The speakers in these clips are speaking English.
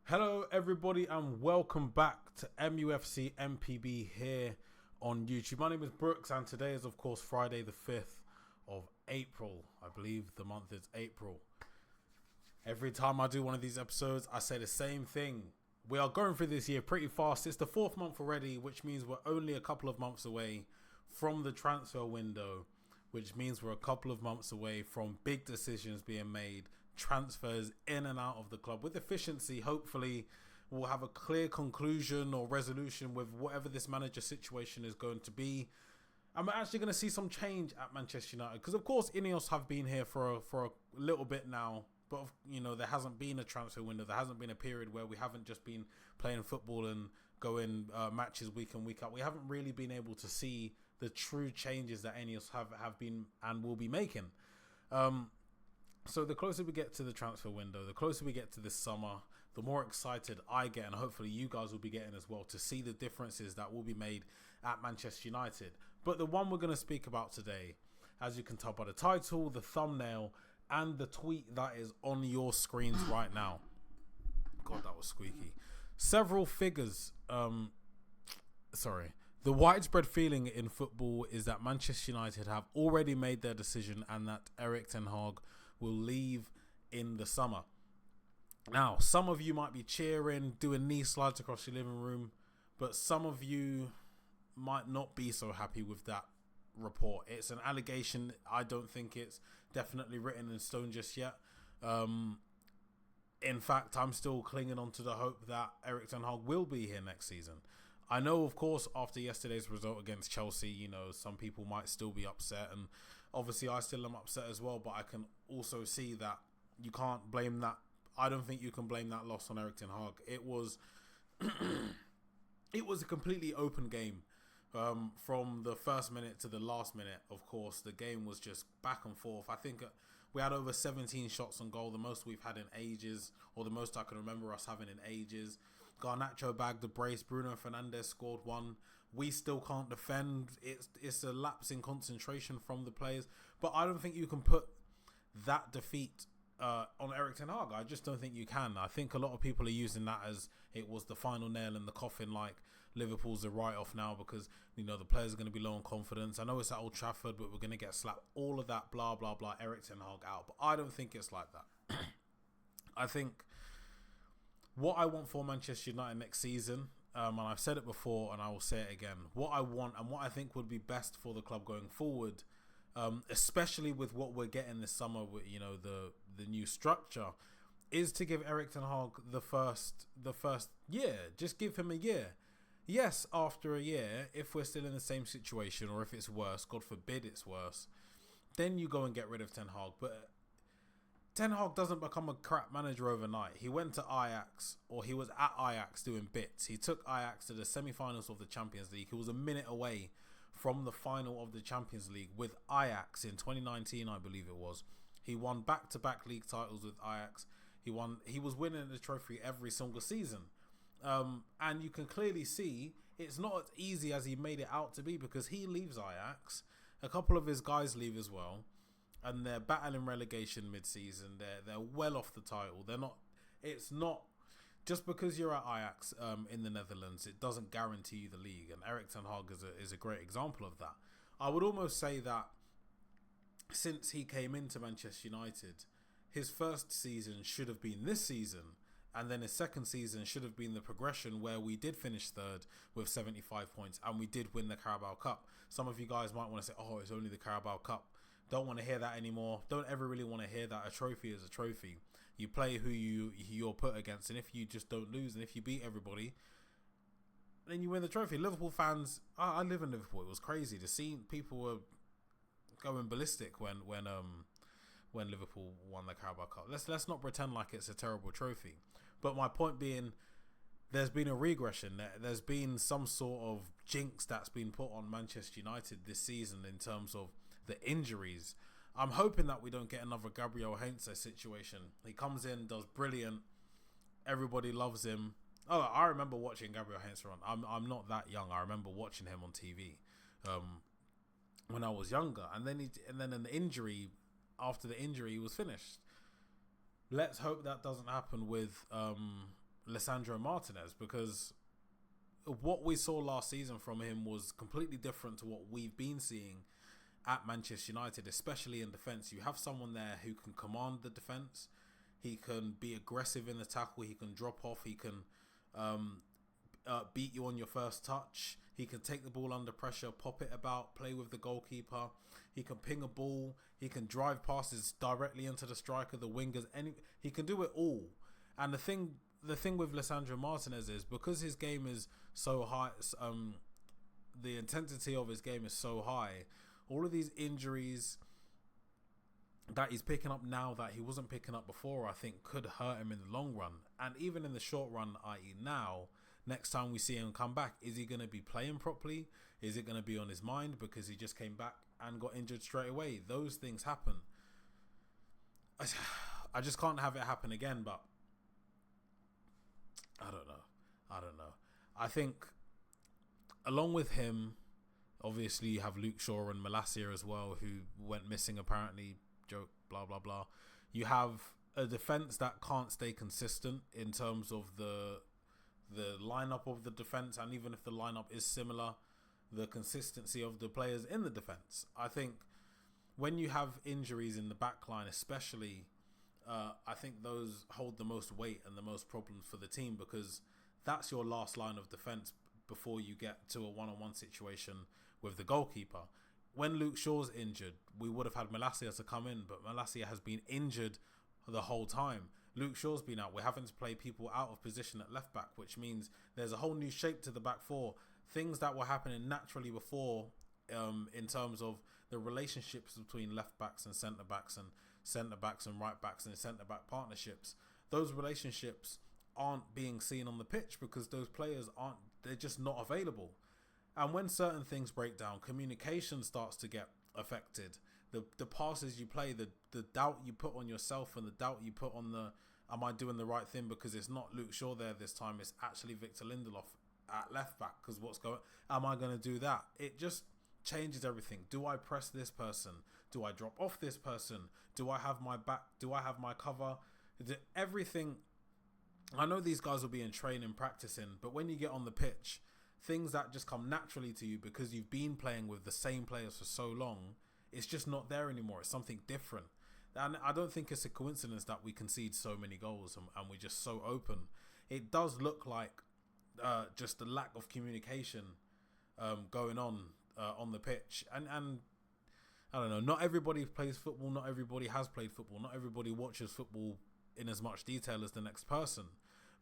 Hello everybody and welcome back to MUFC MPB here on YouTube. My name is Brooks and today is of course Friday the 5th of April. I believe the month is April. Every time I do one of these episodes I say the same thing. We are going through this year pretty fast. It's the 4th month already, which means we're only a couple of months away from the transfer window, which means we're a couple of months away from big decisions being made, transfers in and out of the club with efficiency. Hopefully we'll have a clear conclusion or resolution with whatever this manager situation is going to be. And we're actually going to see some change at Manchester United because of course Ineos have been here for a little bit now, but you know there hasn't been a transfer window. There hasn't been a period where we haven't just been playing football and going matches week in week out. We haven't really been able to see the true changes that Ineos have been and will be making. So the closer we get to the transfer window, the closer we get to this summer, the more excited I get, and hopefully you guys will be getting as well, to see the differences that will be made at Manchester United. But the one we're going to speak about today, as you can tell by the title, the thumbnail, and the tweet that is on your screens right now. God, that was squeaky. Several figures, The widespread feeling in football is that Manchester United have already made their decision and that Erik ten Hag will leave in the summer. Now, some of you might be cheering, doing knee slides across your living room, but some of you might not be so happy with that report. It's an allegation. I don't think it's definitely written in stone just yet. In fact, I'm still clinging on to the hope that Erik ten Hag will be here next season. I know, of course, after yesterday's result against Chelsea, you know, some people might still be upset. And obviously, I still am upset as well. But I can also see that you can't blame that. I don't think you can blame that loss on Erik ten Hag. It was a completely open game. From the first minute to the last minute, of course, the game was just back and forth. I think we had over 17 shots on goal, the most we've had in ages, or the most I can remember us having in ages. Garnacho bagged the brace. Bruno Fernandes scored one. We still can't defend. It's a lapse in concentration from the players. But I don't think you can put that defeat on Erik ten Hag. I just don't think you can. I think a lot of people are using that as it was the final nail in the coffin, like Liverpool's a write-off now because, you know, the players are going to be low on confidence. I know it's at Old Trafford, but we're going to get slapped. All of that, blah, blah, blah, Erik ten Hag out. But I don't think it's like that. I think what I want for Manchester United next season, and I've said it before and I will say it again, what I want and what I think would be best for the club going forward, especially with what we're getting this summer with, you know, the new structure, is to give Erik ten Hag the first year. Just give him a year. Yes, after a year, if we're still in the same situation or if it's worse, God forbid it's worse, then you go and get rid of Ten Hag. But Ten Hag doesn't become a crap manager overnight. He went to Ajax, or he was at Ajax doing bits. He took Ajax to the semi-finals of the Champions League. He was a minute away from the final of the Champions League with Ajax in 2019, I believe it was. He won back-to-back league titles with Ajax. He was winning the trophy every single season. And you can clearly see it's not as easy as he made it out to be because he leaves Ajax. A couple of his guys leave as well. And they're battling relegation mid-season. They're well off the title. It's not just because you're at Ajax in the Netherlands, it doesn't guarantee you the league. And Erik ten Hag is a great example of that. I would almost say that since he came into Manchester United, his first season should have been this season. And then his second season should have been the progression where we did finish third with 75 points and we did win the Carabao Cup. Some of you guys might want to say, oh, it's only the Carabao Cup. Don't want to hear that anymore. Don't ever really want to hear that. A trophy is a trophy. You play who you're put against, and if you just don't lose and if you beat everybody, then you win the trophy. Liverpool fans, I live in Liverpool. It was crazy to see people were going ballistic when Liverpool won the Carabao Cup. Let's not pretend like it's a terrible trophy. But my point being, there's been a regression. There's been some sort of jinx that's been put on Manchester United this season in terms of the injuries. I'm hoping that we don't get another Gabriel Heinze situation. He comes in, does brilliant. Everybody loves him. Oh, I remember watching Gabriel Heinze run. I'm not that young. I remember watching him on TV when I was younger. And then an injury. After the injury, he was finished. Let's hope that doesn't happen with Lisandro Martinez, because what we saw last season from him was completely different to what we've been seeing at Manchester United, especially in defence. You have someone there who can command the defence. He can be aggressive in the tackle. He can drop off. He can beat you on your first touch. He can take the ball under pressure, pop it about, play with the goalkeeper. He can ping a ball. He can drive passes directly into the striker, the wingers. He can do it all. And the thing with Lisandro Martinez is, because his game is so high, the intensity of his game is so high, all of these injuries that he's picking up now that he wasn't picking up before, I think could hurt him in the long run. And even in the short run, i.e. now, next time we see him come back, is he going to be playing properly? Is it going to be on his mind because he just came back and got injured straight away? Those things happen. I just can't have it happen again, but I don't know. I think along with him, obviously you have Luke Shaw and Malacia as well, who went missing apparently, joke, blah, blah, blah. You have a defence that can't stay consistent in terms of the lineup of the defence, and even if the lineup is similar, the consistency of the players in the defence. I think when you have injuries in the back line especially, I think those hold the most weight and the most problems for the team, because that's your last line of defence before you get to a one-on-one situation with the goalkeeper. When Luke Shaw's injured, we would have had Malacia to come in, but Malacia has been injured the whole time. Luke Shaw's been out. We're having to play people out of position at left back, which means there's a whole new shape to the back four. Things that were happening naturally before, in terms of the relationships between left backs and centre backs and right backs and centre back partnerships. Those relationships aren't being seen on the pitch because those players they're just not available. And when certain things break down, communication starts to get affected. The passes you play, the doubt you put on yourself and the doubt you put on am I doing the right thing, because it's not Luke Shaw there this time, it's actually Victor Lindelof at left back, because am I going to do that? It just changes everything. Do I press this person? Do I drop off this person? Do I have my back? Do I have my cover? Everything. I know these guys will be in training, practicing, but when you get on the pitch, things that just come naturally to you because you've been playing with the same players for so long, it's just not there anymore. It's something different. And I don't think it's a coincidence that we concede so many goals and we're just so open. It does look like just the lack of communication going on the pitch. And I don't know, not everybody plays football, not everybody has played football, not everybody watches football in as much detail as the next person.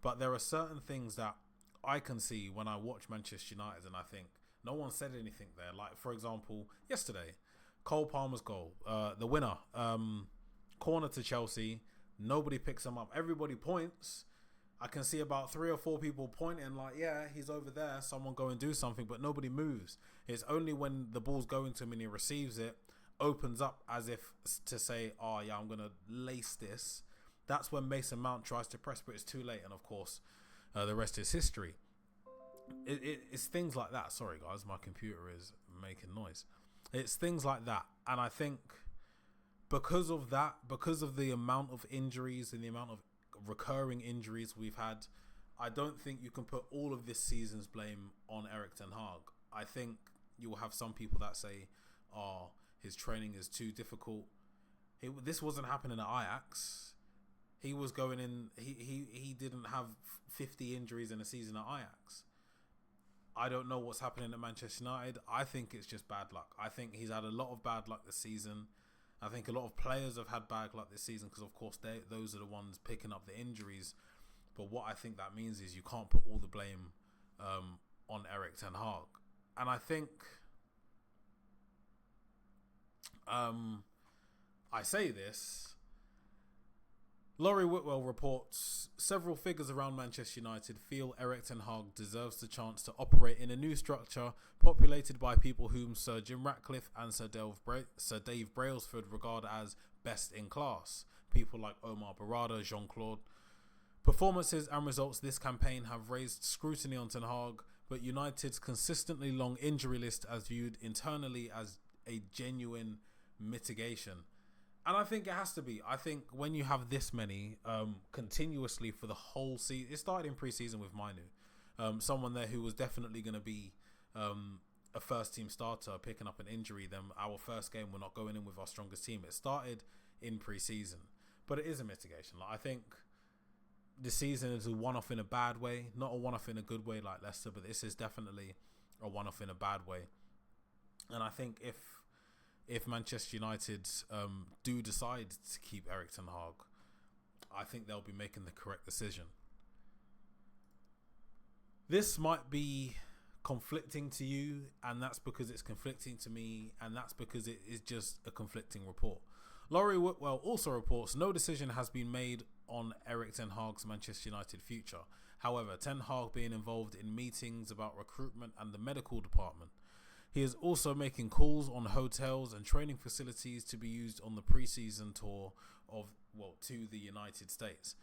But there are certain things that I can see when I watch Manchester United and I think no one said anything there. Like, for example, yesterday, Cole Palmer's goal, the winner, corner to Chelsea, nobody picks him up. Everybody points. I can see about 3 or 4 people pointing like, yeah, he's over there, someone go and do something, but nobody moves. It's only when the ball's going to him and he receives it, opens up as if to say, oh yeah, I'm going to lace this. That's when Mason Mount tries to press, but it's too late. And of course, the rest is history. It's things like that. Sorry guys, my computer is making noise. It's things like that. And I think because of that, because of the amount of injuries and the amount of recurring injuries we've had, I don't think you can put all of this season's blame on Erik ten Hag. I think you will have some people that say, oh, his training is too difficult. This wasn't happening at Ajax. He was going in, he didn't have 50 injuries in a season at Ajax. I don't know what's happening at Manchester United. I think it's just bad luck. I think he's had a lot of bad luck this season. I think a lot of players have had bad luck this season because, of course, those are the ones picking up the injuries. But what I think that means is you can't put all the blame on Erik ten Hag. And I think I say this. Laurie Whitwell reports several figures around Manchester United feel Erik ten Hag deserves the chance to operate in a new structure populated by people whom Sir Jim Ratcliffe and Sir Dave Brailsford regard as best in class. People like Omar Barada, Jean-Claude. Performances and results this campaign have raised scrutiny on ten Hag, but United's consistently long injury list is viewed internally as a genuine mitigation. And I think it has to be. I think when you have this many continuously for the whole season, it started in pre-season with Mainu, someone there who was definitely going to be a first-team starter, picking up an injury. Then our first game, we're not going in with our strongest team. It started in pre-season, but it is a mitigation. Like, I think the season is a one-off in a bad way, not a one-off in a good way like Leicester, but this is definitely a one-off in a bad way. And I think if Manchester United do decide to keep Erik ten Hag, I think they'll be making the correct decision. This might be conflicting to you, and that's because it's conflicting to me, and that's because it is just a conflicting report. Laurie Whitwell also reports no decision has been made on Erik ten Hag's Manchester United future. However, ten Hag being involved in meetings about recruitment and the medical department. He is also making calls on hotels and training facilities to be used on the pre-season tour to the United States.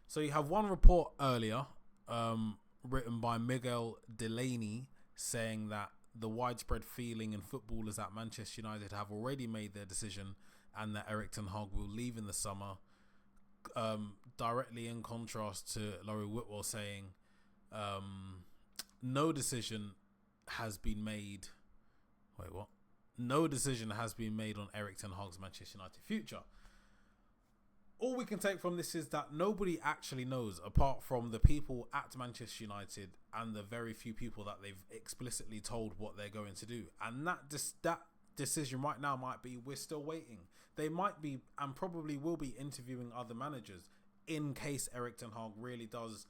So you have one report earlier, written by Miguel Delaney, saying that the widespread feeling in footballers at Manchester United have already made their decision and that Erik ten Hag will leave in the summer. Directly in contrast to Laurie Whitwell saying no decision has been made. Wait, what? No decision has been made on Erik ten Hag's Manchester United future. All we can take from this is that nobody actually knows, apart from the people at Manchester United and the very few people that they've explicitly told what they're going to do. And that decision right now might be, we're still waiting. They might be, and probably will be, interviewing other managers in case Erik ten Hag really does,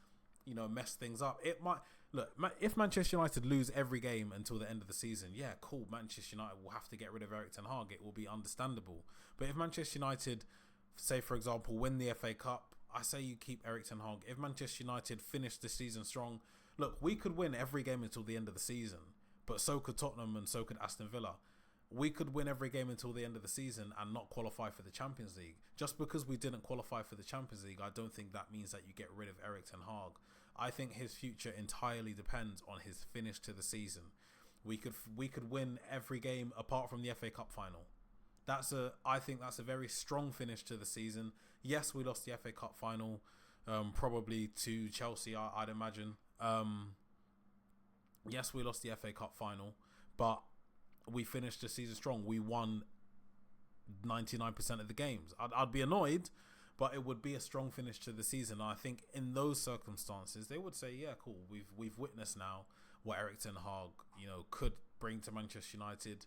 mess things up. It might. Look, if Manchester United lose every game until the end of the season, yeah, cool. Manchester United will have to get rid of Erik ten Hag. It will be understandable. But if Manchester United, say for example, win the FA Cup, I say you keep Erik ten Hag. If Manchester United finish the season strong, look, we could win every game until the end of the season, but so could Tottenham and so could Aston Villa. We could win every game until the end of the season and not qualify for the Champions League. Just because we didn't qualify for the Champions League, I don't think that means that you get rid of Erik ten Hag. I think his future entirely depends on his finish to the season. We could win every game apart from the FA Cup final. I think that's a very strong finish to the season. Yes, we lost the FA Cup final, probably to Chelsea, I'd imagine. Yes, we lost the FA Cup final, but we finished the season strong. We won 99% of the games. I'd be annoyed, but it would be a strong finish to the season. I think in those circumstances, they would say, yeah, cool. We've witnessed now what Erik ten Hag, could bring to Manchester United.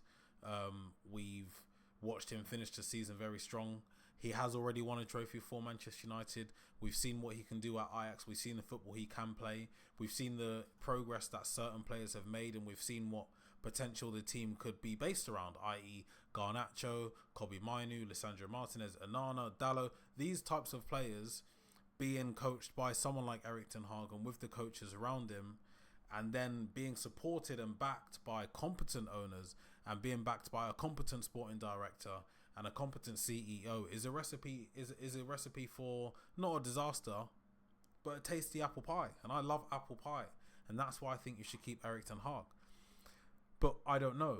We've watched him finish the season very strong. He has already won a trophy for Manchester United. We've seen what he can do at Ajax. We've seen the football he can play. We've seen the progress that certain players have made, and we've seen what potential the team could be based around, i.e. Garnacho, Kobbie Mainoo, Lisandro Martinez, Onana, Dalot. These types of players being coached by someone like Erik ten Hag and with the coaches around him, and then being supported and backed by competent owners and being backed by a competent sporting director and a competent CEO is a recipe for not a disaster, but a tasty apple pie. And I love apple pie, and that's why I think you should keep Erik ten Hag. But I don't know.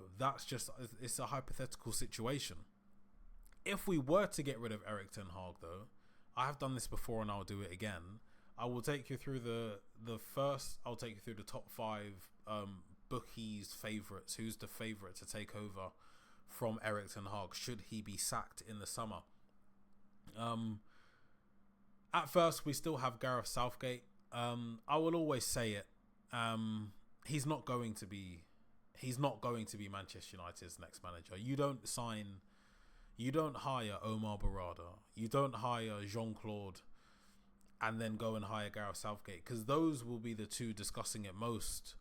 It's a hypothetical situation. If we were to get rid of Erik ten Hag, though, I have done this before and I'll do it again. I will take you through I'll take you through the top 5 bookies' favourites. Who's the favourite to take over from Erik ten Hag should he be sacked in the summer? At first, we still have Gareth Southgate. I will always say it. He's not going to be Manchester United's next manager. You don't hire Omar Barada. You don't hire Jean-Claude and then go and hire Gareth Southgate, because those will be the two discussing it most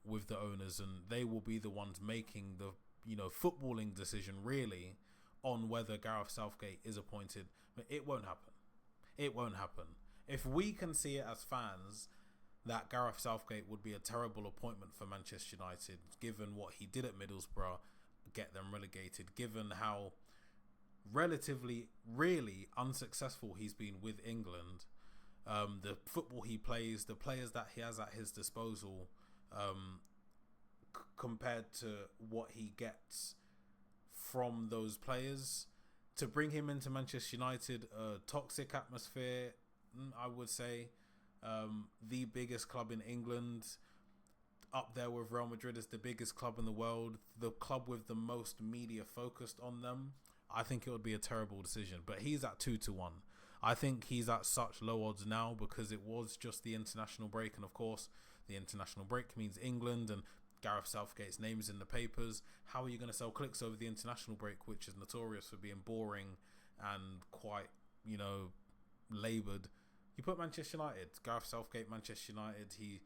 with the owners, and they will be the ones making the footballing decision really on whether Gareth Southgate is appointed. But it won't happen. It won't happen. If we can see it as fans that Gareth Southgate would be a terrible appointment for Manchester United, given what he did at Middlesbrough, get them relegated, given how relatively, really unsuccessful he's been with England, the football he plays, the players that he has at his disposal, compared to what he gets from those players. To bring him into Manchester United, a toxic atmosphere, I would say. The biggest club in England, up there with Real Madrid as the biggest club in the world, the club with the most media focused on them. I think it would be a terrible decision. But he's at 2-1. I think he's at such low odds now because it was just the international break. And of course, the international break means England and Gareth Southgate's name is in the papers. How are you going to sell clicks over the international break, which is notorious for being boring and quite, laboured? You put Manchester United, Gareth Southgate, Manchester United. He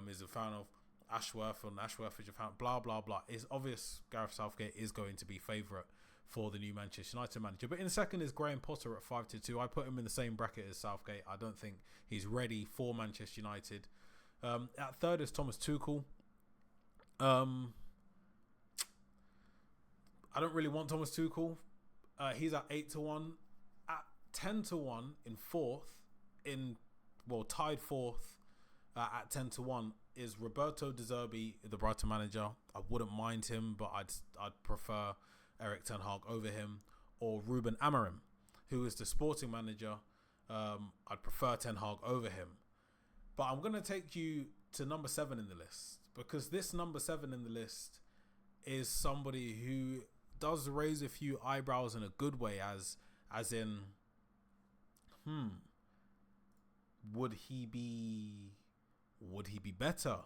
is a fan of Ashworth, and Ashworth is a fan. Blah blah blah. It's obvious Gareth Southgate is going to be favourite for the new Manchester United manager. But in second is Graham Potter at 5-2. I put him in the same bracket as Southgate. I don't think he's ready for Manchester United. At third is Thomas Tuchel. I don't really want Thomas Tuchel. He's at 8-1. At 10-1 in fourth, tied fourth at 10-1 is Roberto De Zerbi, the Brighton manager. I wouldn't mind him, but I'd prefer Erik ten Hag over him, or Ruben Amorim, who is the Sporting manager. I'd prefer Ten Hag over him. But I'm going to take you to number 7 in the list, because this number 7 in the list is somebody who does raise a few eyebrows in a good way, as in, would he be better?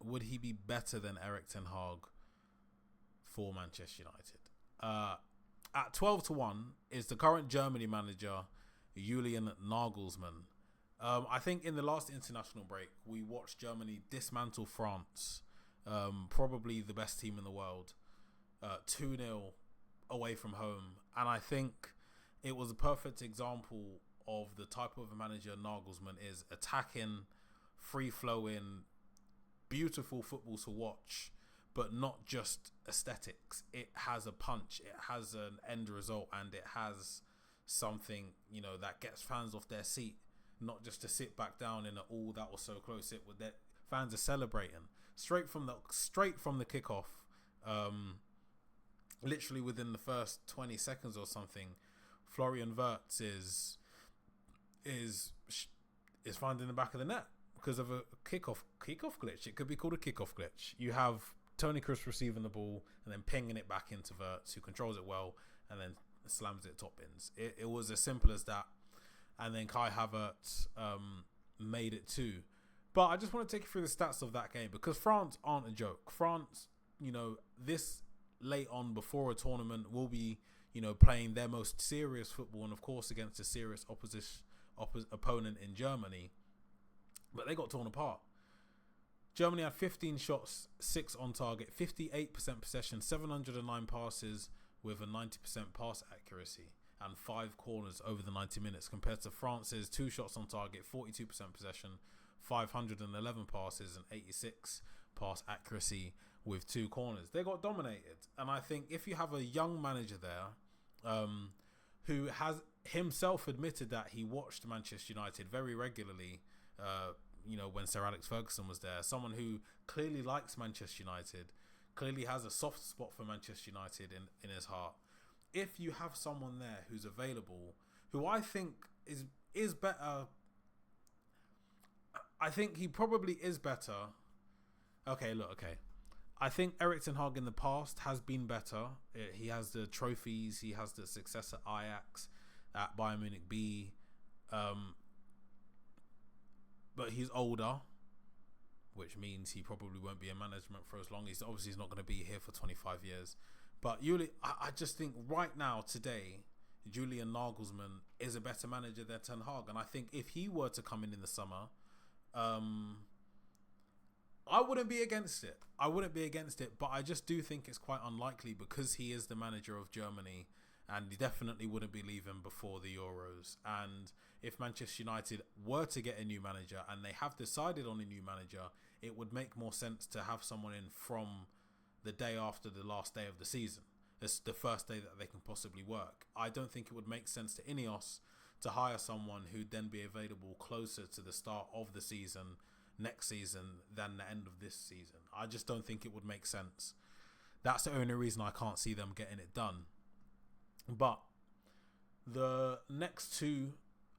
Would he be better than Erik ten Hag for Manchester United? At 12-1 is the current Germany manager, Julian Nagelsmann. I think in the last international break, we watched Germany dismantle France, probably the best team in the world, 2-0 away from home. And I think it was a perfect example of the type of a manager Nagelsmann is: attacking, free-flowing, beautiful football to watch, but not just aesthetics. It has a punch, it has an end result, and it has something, that gets fans off their seat. Not just to sit back down in that was so close. It would that fans are celebrating straight from the kickoff. Literally within the first 20 seconds or something, Florian Wirtz is finding the back of the net because of a kickoff glitch. It could be called a kickoff glitch. You have Toni Kroos receiving the ball and then pinging it back into Wirtz, who controls it well and then slams it top bins. It was as simple as that. And then Kai Havertz made it too. But I just want to take you through the stats of that game, because France aren't a joke. France, this late on before a tournament will be, playing their most serious football, and of course against a serious opponent in Germany. But they got torn apart. Germany had 15 shots, 6 on target, 58% possession, 709 passes with a 90% pass accuracy, and 5 corners over the 90 minutes, compared to France's 2 shots on target, 42% possession, 511 passes and 86 pass accuracy with 2 corners. They got dominated. And I think if you have a young manager there who has himself admitted that he watched Manchester United very regularly, when Sir Alex Ferguson was there, someone who clearly likes Manchester United, clearly has a soft spot for Manchester United in his heart. If you have someone there who's available, who I think is better, I think he probably is better. Okay. I think Erik ten Hag in the past has been better. He has the trophies. He has the success at Ajax, at Bayern Munich B. But he's older, which means he probably won't be in management for as long. He's obviously not going to be here for 25 years. But I just think right now, today, Julian Nagelsmann is a better manager than Ten Hag. And I think if he were to come in the summer, I wouldn't be against it. But I just do think it's quite unlikely, because he is the manager of Germany and he definitely wouldn't be leaving before the Euros. And if Manchester United were to get a new manager and they have decided on a new manager, it would make more sense to have someone in from the day after the last day of the season. It's the first day that they can possibly work. I don't think it would make sense to Ineos to hire someone who'd then be available closer to the start of the season next season than the end of this season. I just don't think it would make sense. That's the only reason I can't see them getting it done. But the next two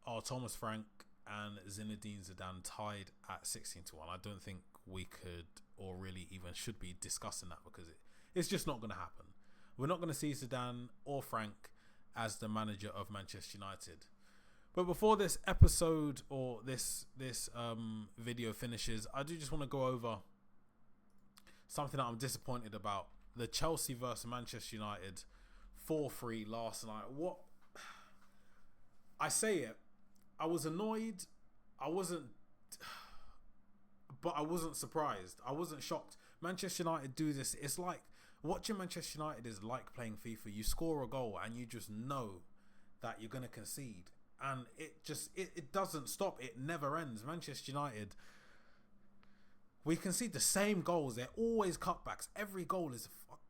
are Thomas Frank and Zinedine Zidane tied at 16-1. I don't think we could or really even should be discussing that, because it's just not going to happen. We're not going to see Zidane or Frank as the manager of Manchester United. But before this episode or this video finishes, I do just want to go over something that I'm disappointed about. The Chelsea versus Manchester United 4-3 last night. What? I say it. I was annoyed. But I wasn't surprised. I wasn't shocked. Manchester United do this. It's like watching Manchester United is like playing FIFA. You score a goal and you just know that you're going to concede. And it doesn't stop. It never ends. Manchester United, we concede the same goals. They're always cutbacks. Every goal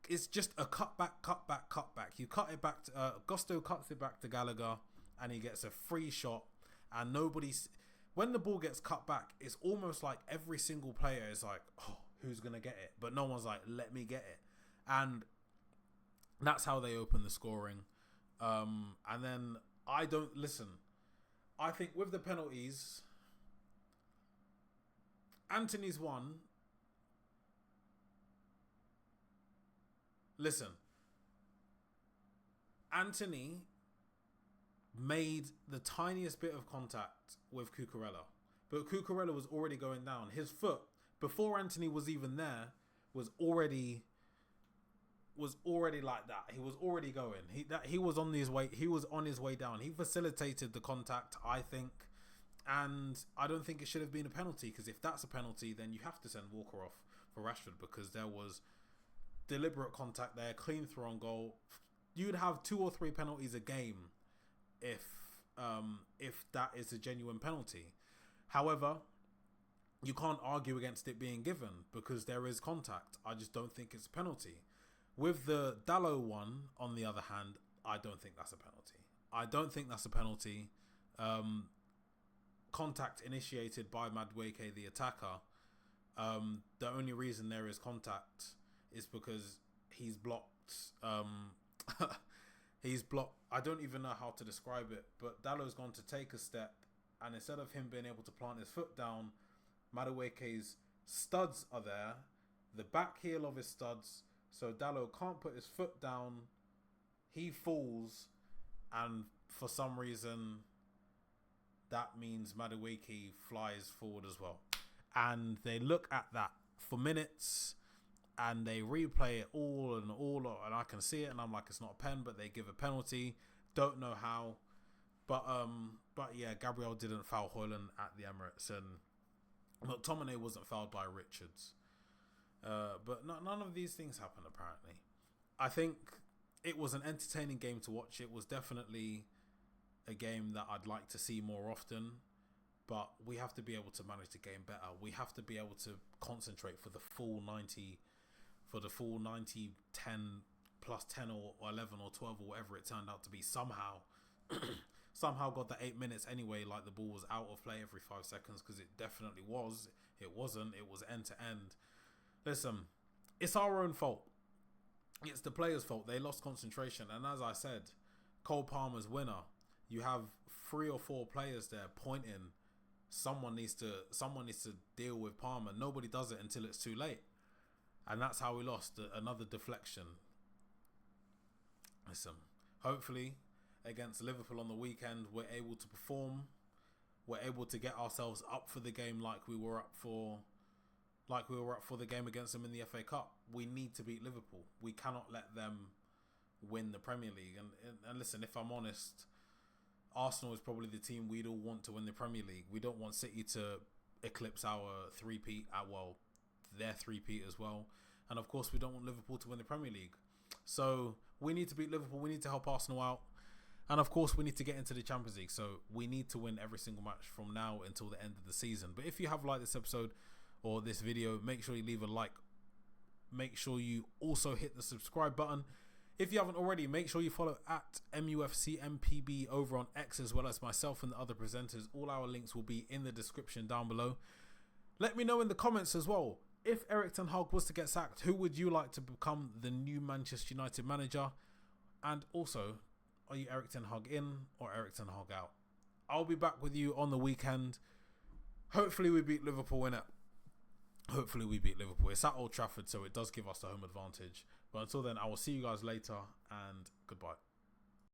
is just a cutback. You cut it back to Gusto cuts it back to Gallagher, and he gets a free shot. And when the ball gets cut back, it's almost like every single player is like, oh, who's gonna get it? But no one's like, let me get it. And that's how they open the scoring. And then I think with the penalties, Anthony's one. Listen, Anthony made the tiniest bit of contact with Cucurella, but Cucurella was already going down. His foot, before Anthony was even there, was already like that. He was already going. He was on his way. He was on his way down. He facilitated the contact, I think, and I don't think it should have been a penalty, because if that's a penalty, then you have to send Walker off for Rashford, because there was deliberate contact there, clean throw on goal. You'd have 2 or 3 penalties a game if that is a genuine penalty. However, you can't argue against it being given because there is contact. I just don't think it's a penalty. With the Dalot one, on the other hand, I don't think that's a penalty. Contact initiated by Madueke, the attacker. The only reason there is contact is because he's blocked. He's blocked. I don't even know how to describe it, but Dalot's gone to take a step, and instead of him being able to plant his foot down, Madueke's studs are there, the back heel of his studs, so Dalot can't put his foot down. He falls, and for some reason, that means Madueke flies forward as well. And they look at that for minutes, and they replay it all, and I can see it, and I'm like, it's not a pen, but they give a penalty. Don't know how, but yeah, Gabriel didn't foul Højlund at the Emirates, and McTominay wasn't fouled by Richards. But none of these things happened, apparently. I think it was an entertaining game to watch. It was definitely a game that I'd like to see more often, but we have to be able to manage the game better. We have to be able to concentrate for the full 90, 10 plus 10 or 11 or 12 or whatever it turned out to be. Somehow got the 8 minutes anyway, like the ball was out of play every 5 seconds, because it definitely was. It wasn't. It was end to end. Listen, it's our own fault. It's the players' fault. They lost concentration, and as I said, Cole Palmer's winner. You have 3 or 4 players there pointing. Someone needs to deal with Palmer. Nobody does it until it's too late, and that's how we lost. Another deflection. Listen, hopefully against Liverpool on the weekend, we're able to perform. We're able to get ourselves up for the game like we were up for the game against them in the FA Cup. We need to beat Liverpool. We cannot let them win the Premier League. And listen, if I'm honest, Arsenal is probably the team we'd all want to win the Premier League. We don't want City to eclipse our three-peat, their three-peat as well. And of course, we don't want Liverpool to win the Premier League. So we need to beat Liverpool. We need to help Arsenal out. And of course, we need to get into the Champions League. So we need to win every single match from now until the end of the season. But if you have liked this episode or this video, make sure you leave a like. Make sure you also hit the subscribe button. If you haven't already, make sure you follow at MUFCMPB over on X, as well as myself and the other presenters. All our links will be in the description down below. Let me know in the comments as well. if Erik ten Hag was to get sacked, who would you like to become the new Manchester United manager? And also, are you Erik ten Hag in or Erik ten Hag out? I'll be back with you on the weekend. Hopefully we beat Liverpool, innit? Hopefully we beat Liverpool. It's at Old Trafford, so it does give us the home advantage. But until then, I will see you guys later, and goodbye.